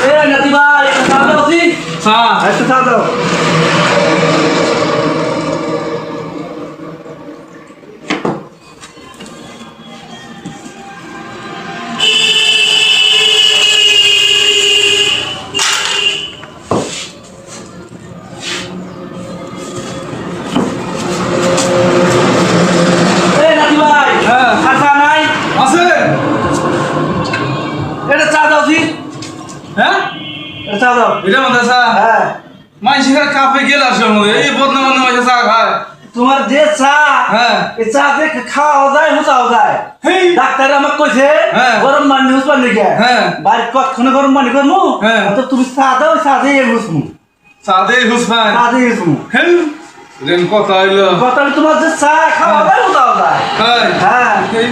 এ নাতি ভাই চা দাও কি চা একটু চা দাও এ নাতি ভাই হ্যাঁ। আর চা নাই আছে এটা চা দাও কি হ্যাঁ এটা চা দাও এটা মধ্যে চা হ্যাঁ মাইসের কাপে গেল আসলে মধ্যে এই বদনা বদনা মাইসে চা খায় তোমার যে চা হ্যাঁ এই চা দিয়ে খাওয়া যায় হুঁচাও যায় হেই ডাক্তার আমাকে কইছে হ্যাঁ। গরম পানি হুঁচ পানি গে হ্যাঁ। বাড়ির কতক্ষণে গরম পানি করমু হ্যাঁ। তো তুমি চা দাও চা দিয়ে হুঁচমু চা দে হুসমান চা দিয়ে হুঁচমু হেই রেন কথা হইলো কথা তোমার যে চা খাওয়া যায় হুঁচাও যায় হ্যাঁ হ্যাঁ হেই